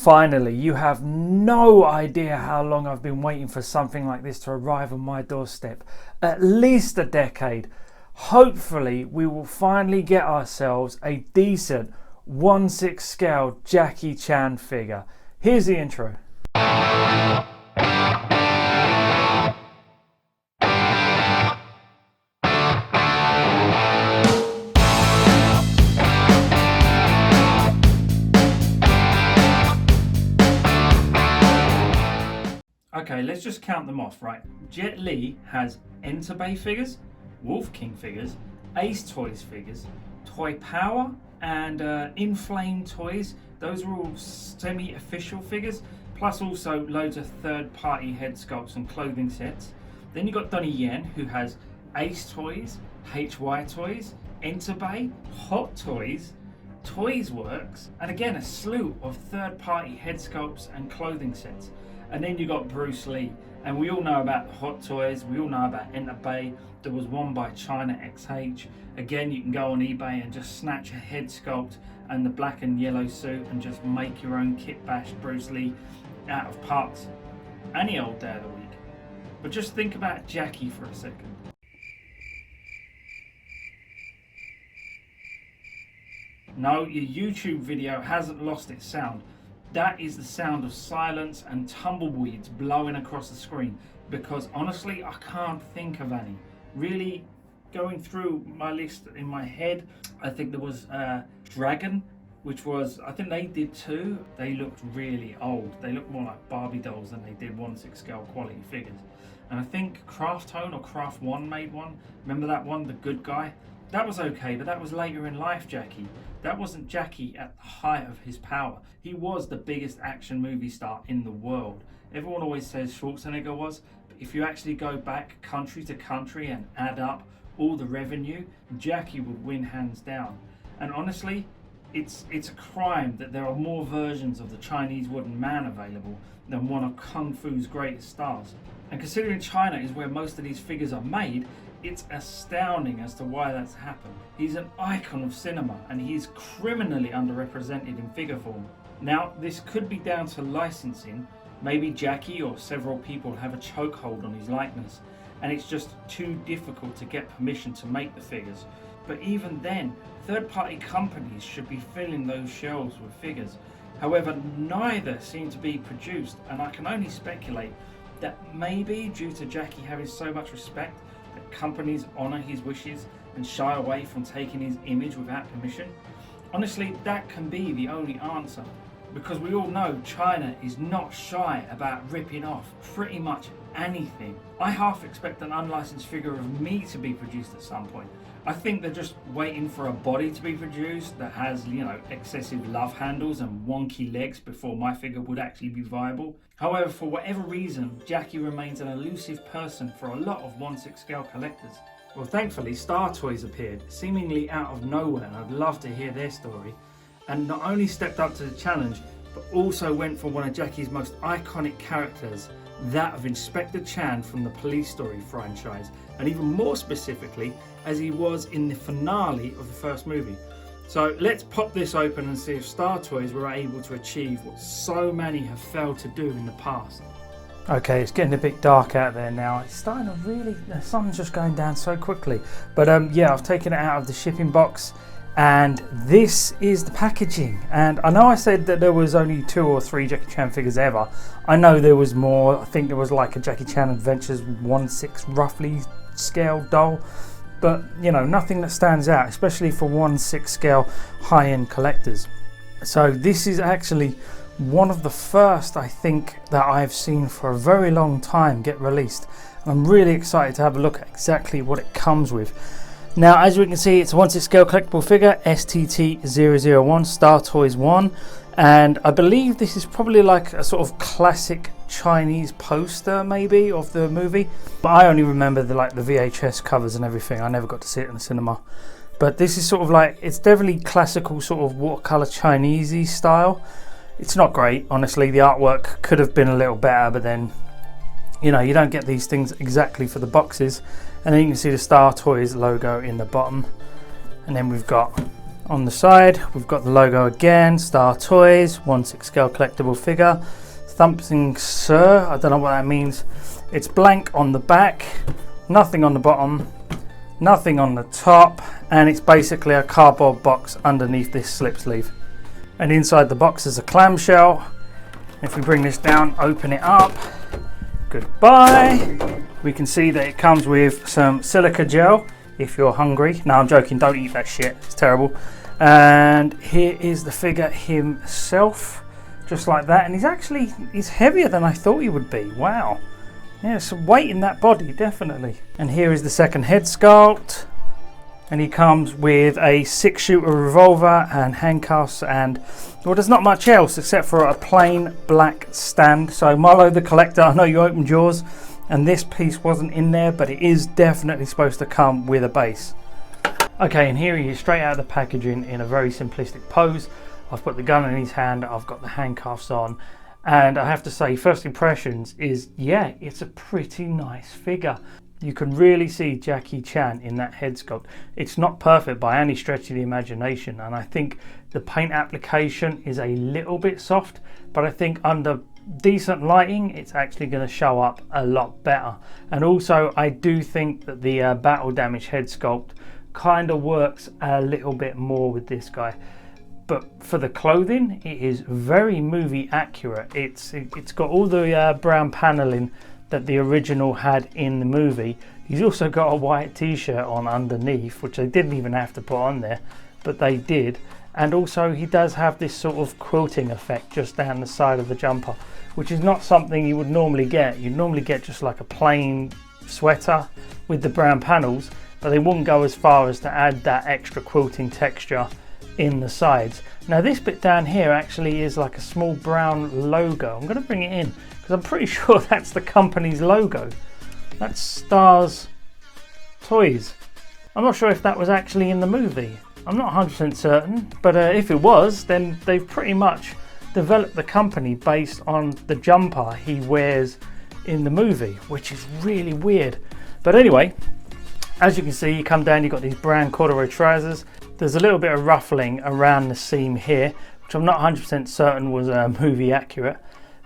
Finally, you have no idea how long I've been waiting for something like this to arrive on my doorstep. At least a decade. Hopefully, we will finally get ourselves a decent 1/6 scale Jackie Chan figure. Here's the intro. Okay, let's just count them off, right? Jet Li has Enterbay figures, Wolf King figures, Ace Toys figures, Toy Power, and Inflame Toys. Those are all semi-official figures, plus also loads of third-party head sculpts and clothing sets. Then you've got Donnie Yen, who has Ace Toys, HY Toys, Enterbay, Hot Toys, Toys Works, and again a slew of third-party head sculpts and clothing sets. And then you got Bruce Lee, and we all know about Hot Toys, we all know about Enterbay. There was one by China XH. Again, you can go on eBay and just snatch a head sculpt and the black and yellow suit and just make your own kit bash Bruce Lee out of parts any old day of the week. But just think about Jackie for a second. No, your YouTube video hasn't lost its sound. That is the sound of silence and tumbleweeds blowing across the screen, because honestly I can't think of any. Really going through my list in my head, I think there was Dragon, which was, I think they did too. They looked really old. They looked more like Barbie dolls than they did 1/6 scale quality figures. And I think Craft Hone or Craft One made one. Remember that one, The Good Guy? That was okay, but that was later in life Jackie. That wasn't Jackie at the height of his power. He was the biggest action movie star in the world. Everyone always says Schwarzenegger was, but if you actually go back country to country and add up all the revenue, Jackie would win hands down. And honestly, it's a crime that there are more versions of the Chinese wooden man available than one of Kung Fu's greatest stars. And considering China is where most of these figures are made, it's astounding as to why that's happened. He's an icon of cinema and he's criminally underrepresented in figure form. Now, this could be down to licensing. Maybe Jackie or several people have a chokehold on his likeness and it's just too difficult to get permission to make the figures. But even then, third-party companies should be filling those shelves with figures. However, neither seem to be produced, and I can only speculate that maybe due to Jackie having so much respect, that companies honour his wishes and shy away from taking his image without permission. Honestly, that can be the only answer, because we all know China is not shy about ripping off pretty much anything. I half expect an unlicensed figure of me to be produced at some point. I think they're just waiting for a body to be produced that has, excessive love handles and wonky legs before my figure would actually be viable. However, for whatever reason, Jackie remains an elusive person for a lot of 1/6 scale collectors. Well, thankfully, Star Toys appeared, seemingly out of nowhere, and I'd love to hear their story. And not only stepped up to the challenge, but also went for one of Jackie's most iconic characters, that of Inspector Chan from the Police Story franchise, and even more specifically, as he was in the finale of the first movie. So let's pop this open and see if Star Toys were able to achieve what so many have failed to do in the past. Okay, it's getting a bit dark out there now. It's starting to really, the sun's just going down so quickly. But yeah, I've taken it out of the shipping box and this is the packaging. And I know I said that there was only 2 or 3 Jackie Chan figures ever. I know there was more. I think there was like a Jackie Chan Adventures 1/6 roughly scale doll. But, nothing that stands out, especially for 1/6 scale high-end collectors. So this is actually one of the first, I think, that I've seen for a very long time get released. And I'm really excited to have a look at exactly what it comes with. Now, as we can see, it's a 1/6 scale collectible figure, STT-001, Star Toys 1. And I believe this is probably like a sort of classic Chinese poster maybe of the movie, but I only remember the VHS covers and everything. I never got to see it in the cinema. But this is sort of like, it's definitely classical sort of watercolor Chinesey style. It's not great, honestly. The artwork could have been a little better, but then you don't get these things exactly for the boxes. And then you can see the Star Toys logo in the bottom, and then we've got On the side, we've got the logo again, Star Toys, 1/6 scale collectible figure. Something Sir, I don't know what that means. It's blank on the back, nothing on the bottom, nothing on the top, and it's basically a cardboard box underneath this slip sleeve. And inside the box is a clamshell. If we bring this down, open it up, goodbye. We can see that it comes with some silica gel if you're hungry. No, I'm joking, don't eat that shit, it's terrible. And here is the figure himself, just like that. And he's heavier than I thought he would be, wow. Yeah, some weight in that body, definitely. And here is the second head sculpt. And he comes with a 6-shooter revolver and handcuffs and, well, there's not much else except for a plain black stand. So Marlo the Collector, I know you opened yours and this piece wasn't in there, but it is definitely supposed to come with a base. Okay, and here he is straight out of the packaging in a very simplistic pose. I've put the gun in his hand, I've got the handcuffs on, and I have to say, first impressions is, yeah, it's a pretty nice figure. You can really see Jackie Chan in that head sculpt. It's not perfect by any stretch of the imagination, and I think the paint application is a little bit soft, but I think under decent lighting it's actually going to show up a lot better. And also I do think that the battle damage head sculpt kind of works a little bit more with this guy. But for the clothing, it is very movie accurate. It's got all the brown paneling that the original had in the movie. He's also got a white t-shirt on underneath, which they didn't even have to put on there, but they did. And also he does have this sort of quilting effect just down the side of the jumper, which is not something you would normally get. You'd normally get just like a plain sweater with the brown panels, but they wouldn't go as far as to add that extra quilting texture in the sides. Now this bit down here actually is like a small brown logo. I'm going to bring it in because I'm pretty sure that's the company's logo. That's Stars Toys. I'm not sure if that was actually in the movie. I'm not 100% certain, but if it was, then they've pretty much developed the company based on the jumper he wears in the movie, which is really weird. But anyway, as you can see, you come down, you've got these brown corduroy trousers. There's a little bit of ruffling around the seam here, which I'm not 100% certain was movie accurate,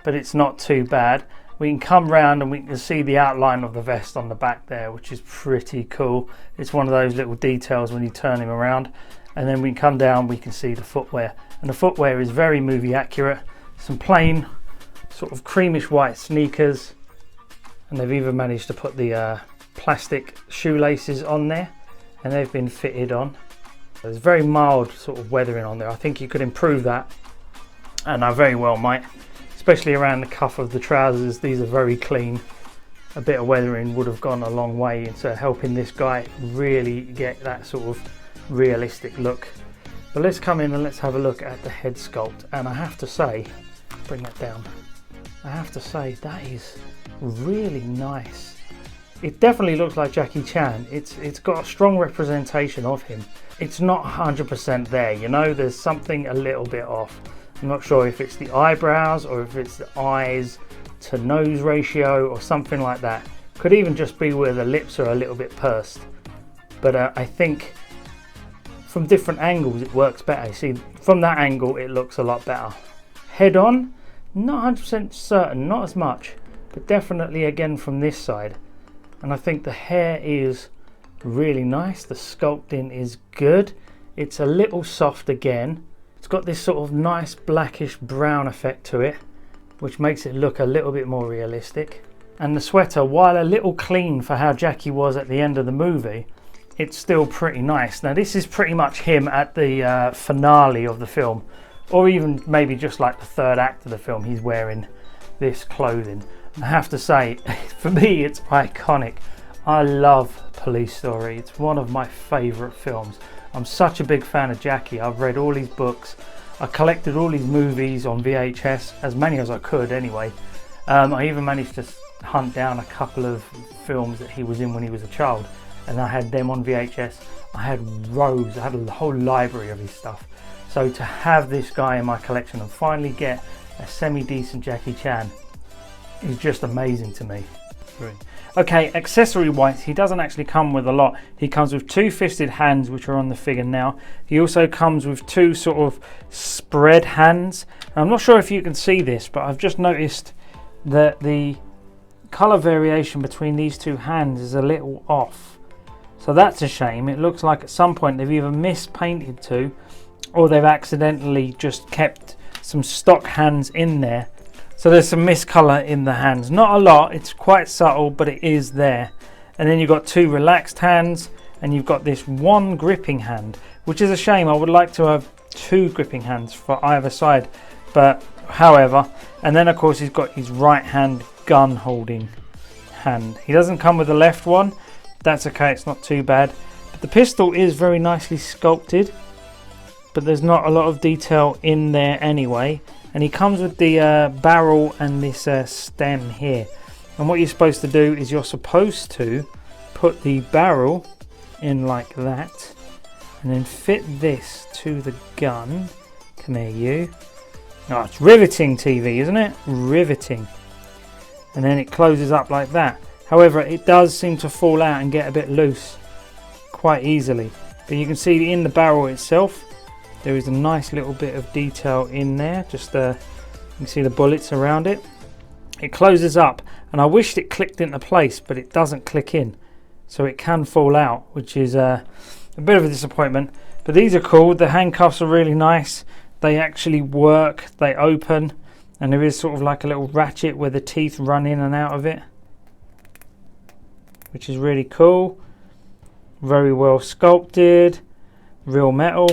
but it's not too bad. We can come round and we can see the outline of the vest on the back there, which is pretty cool. It's one of those little details when you turn him around. And then we can come down, we can see the footwear. And the footwear is very movie accurate. Some plain sort of creamish white sneakers. And they've even managed to put the plastic shoelaces on there, and they've been fitted on. There's very mild sort of weathering on there. I think you could improve that, and I very well might, especially around the cuff of the trousers. These are very clean. A bit of weathering would have gone a long way into helping this guy really get that sort of realistic look. But let's come in and let's have a look at the head sculpt, and I have to say, bring that down, I have to say that is really nice. It definitely looks like Jackie Chan. It's got a strong representation of him. It's not 100% there, you know, there's something a little bit off. I'm not sure if it's the eyebrows or if it's the eyes to nose ratio or something like that. Could even just be where the lips are a little bit pursed. But I think from different angles it works better. See, from that angle it looks a lot better. Head on, not 100% certain, not as much, but definitely again from this side. And I think the hair is really nice. The sculpting is good. It's a little soft again. It's got this sort of nice blackish brown effect to it, which makes it look a little bit more realistic. And the sweater, while a little clean for how Jackie was at the end of the movie, it's still pretty nice. Now this is pretty much him at the finale of the film, or even maybe just like the third act of the film, he's wearing this clothing. I have to say, for me, it's iconic. I love Police Story. It's one of my favourite films. I'm such a big fan of Jackie. I've read all his books. I collected all his movies on VHS, as many as I could anyway. I even managed to hunt down a couple of films that he was in when he was a child, and I had them on VHS. I had rows, I had a whole library of his stuff. So to have this guy in my collection and finally get a semi-decent Jackie Chan is just amazing to me. 3. Okay, accessory wise, he doesn't actually come with a lot. He comes with 2 fisted hands, which are on the figure now. He also comes with 2 sort of spread hands. And I'm not sure if you can see this, but I've just noticed that the colour variation between these 2 hands is a little off. So that's a shame. It looks like at some point they've either mispainted 2 or they've accidentally just kept some stock hands in there. So there's some miscolour in the hands. Not a lot, it's quite subtle, but it is there. And then you've got 2 relaxed hands, and you've got this 1 gripping hand, which is a shame. I would like to have 2 gripping hands for either side, but however. And then of course he's got his right hand gun holding hand. He doesn't come with the left one. That's okay, it's not too bad. But the pistol is very nicely sculpted, but there's not a lot of detail in there anyway. And he comes with the barrel and this stem here. And what you're supposed to do is you're supposed to put the barrel in like that, and then fit this to the gun. Come here, you. Oh, it's riveting TV, isn't it? Riveting. And then it closes up like that. However, it does seem to fall out and get a bit loose quite easily. But you can see in the barrel itself, there is a nice little bit of detail in there. Just you can see the bullets around it. It closes up, and I wished it clicked into place, but it doesn't click in. So it can fall out, which is a bit of a disappointment. But these are cool. The handcuffs are really nice. They actually work. They open. And there is sort of like a little ratchet where the teeth run in and out of it, which is really cool. Very well sculpted. Real metal.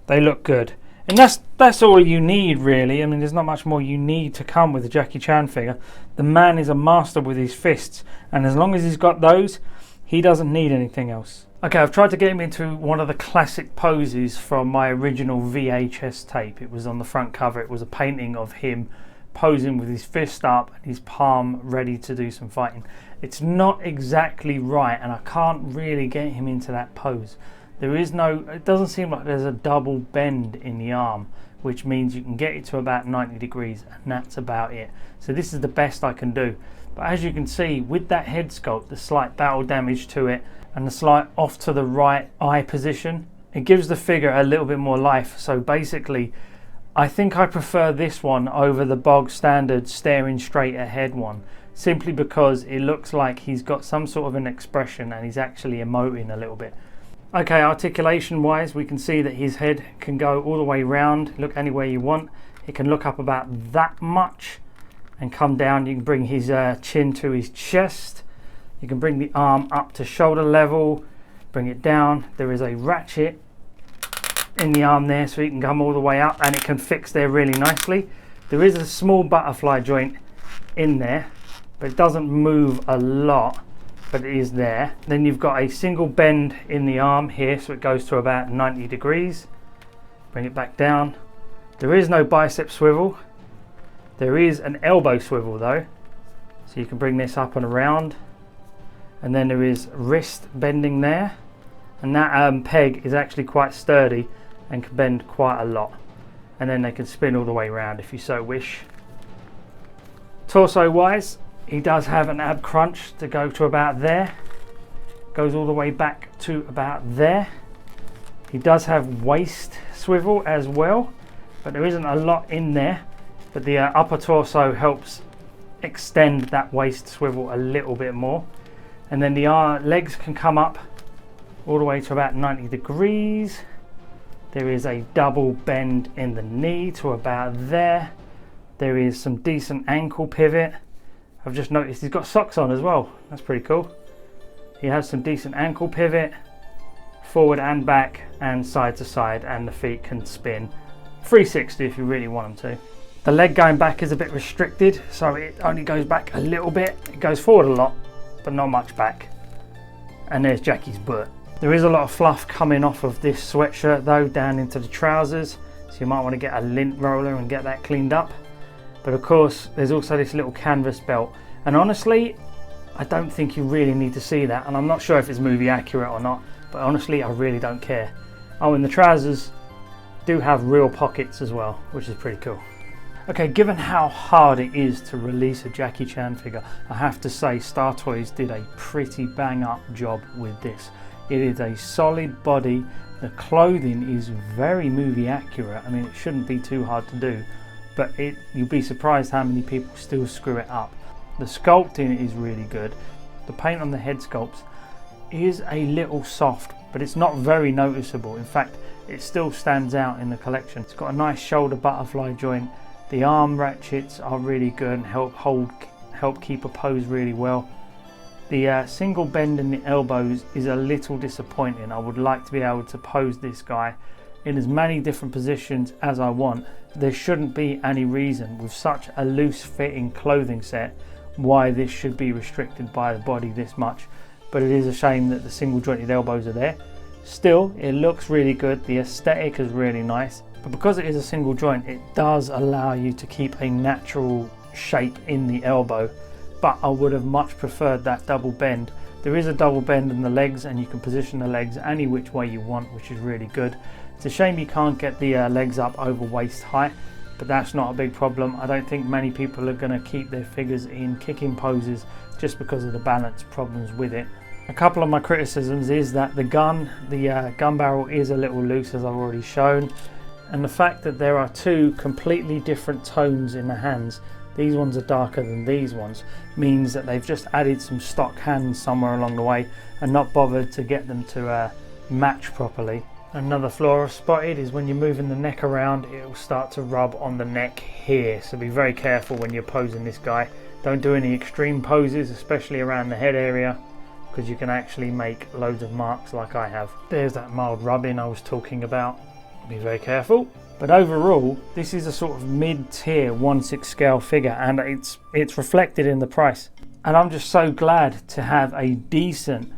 They look good. And that's all you need, really. I mean, there's not much more you need to come with a Jackie Chan figure. The man is a master with his fists, and as long as he's got those, he doesn't need anything else. Okay, I've tried to get him into one of the classic poses from my original VHS tape. It was on the front cover. It was a painting of him posing with his fist up and his palm ready to do some fighting. It's not exactly right, and I can't really get him into that pose. It doesn't seem like there's a double bend in the arm, which means you can get it to about 90 degrees, and that's about it. So this is the best I can do. But as you can see, with that head sculpt, the slight battle damage to it, and the slight off to the right eye position, it gives the figure a little bit more life. So basically, I think I prefer this one over the bog standard staring straight ahead one, simply because it looks like he's got some sort of an expression and he's actually emoting a little bit. Okay, articulation wise, we can see that his head can go all the way round, look anywhere you want. It can look up about that much and come down. You can bring his chin to his chest. You can bring the arm up to shoulder level, bring it down. There is a ratchet in the arm there, so you can come all the way up, and it can fix there really nicely. There is a small butterfly joint in there, but it doesn't move a lot, but it is there. Then you've got a single bend in the arm here, so it goes to about 90 degrees. Bring it back down. There is no bicep swivel. There is an elbow swivel though, so you can bring this up and around. And then there is wrist bending there, and that peg is actually quite sturdy and can bend quite a lot. And then they can spin all the way around if you so wish. Torso wise, he does have an ab crunch to go to about there. Goes all the way back to about there. He does have waist swivel as well, but there isn't a lot in there. But the upper torso helps extend that waist swivel a little bit more. And then the legs can come up all the way to about 90 degrees. There is a double bend in the knee to about there. There is some decent ankle pivot. I've just noticed he's got socks on as well. That's pretty cool. He has some decent ankle pivot, forward and back and side to side, and the feet can spin 360 if you really want them to. The leg going back is a bit restricted, so it only goes back a little bit. It goes forward a lot, but not much back. And there's Jackie's butt. There is a lot of fluff coming off of this sweatshirt though, down into the trousers, so you might want to get a lint roller and get that cleaned up. But of course, there's also this little canvas belt, and honestly, I don't think you really need to see that, and I'm not sure if it's movie accurate or not, but honestly, I really don't care. Oh, and the trousers do have real pockets as well, which is pretty cool. Okay, given how hard it is to release a Jackie Chan figure, I have to say Star Toys did a pretty bang up job with this. It is a solid body, the clothing is very movie accurate. I mean, it shouldn't be too hard to do, but you'll be surprised how many people still screw it up. The sculpting is really good. The paint on the head sculpts is a little soft, but it's not very noticeable. In fact, it still stands out in the collection. It's got a nice shoulder butterfly joint. The arm ratchets are really good and help keep a pose really well. The single bend in the elbows is a little disappointing. I would like to be able to pose this guy in as many different positions as I want. There shouldn't be any reason with such a loose fitting clothing set why this should be restricted by the body this much, but it is a shame that the single jointed elbows are there. Still, it looks really good. The aesthetic is really nice. But because it is a single joint, it does allow you to keep a natural shape in the elbow. But I would have much preferred that double bend. There is a double bend in the legs and you can position the legs any which way you want, which is really good. It's a shame you can't get the legs up over waist height, but that's not a big problem. I don't think many people are going to keep their figures in kicking poses just because of the balance problems with it. A couple of my criticisms is that the gun barrel is a little loose, as I've already shown. And the fact that there are two completely different tones in the hands, these ones are darker than these ones, means that they've just added some stock hands somewhere along the way and not bothered to get them to match properly. Another flaw I've spotted is when you're moving the neck around, it will start to rub on the neck here, so be very careful when you're posing this guy. Don't do any extreme poses, especially around the head area, because you can actually make loads of marks like I have. There's that mild rubbing I was talking about. Be very careful. But overall, this is a sort of mid-tier 1/6 scale figure, and it's reflected in the price. And I'm just so glad to have a decent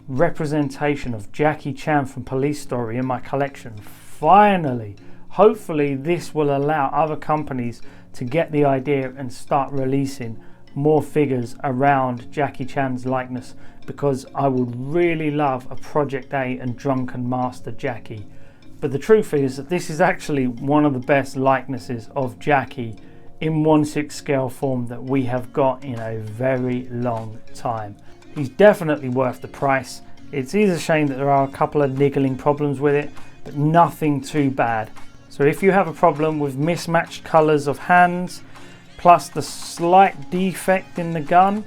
representation of Jackie Chan from Police Story in my collection. Finally! Hopefully this will allow other companies to get the idea and start releasing more figures around Jackie Chan's likeness, because I would really love a Project A and Drunken Master Jackie. But the truth is that this is actually one of the best likenesses of Jackie in 1/6 scale form that we have got in a very long time. He's definitely worth the price. It is a shame that there are a couple of niggling problems with it, but nothing too bad. So if you have a problem with mismatched colours of hands, plus the slight defect in the gun,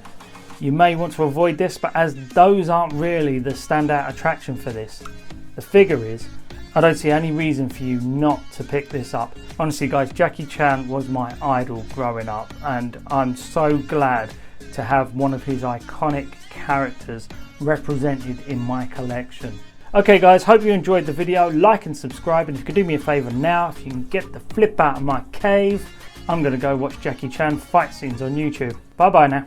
you may want to avoid this, but as those aren't really the standout attraction for this, the figure is, I don't see any reason for you not to pick this up. Honestly guys, Jackie Chan was my idol growing up, and I'm so glad to have one of his iconic characters represented in my collection. Okay guys, hope you enjoyed the video. Like and subscribe, and if you could do me a favour now, if you can get the flip out of my cave, I'm going to go watch Jackie Chan fight scenes on YouTube. Bye bye now.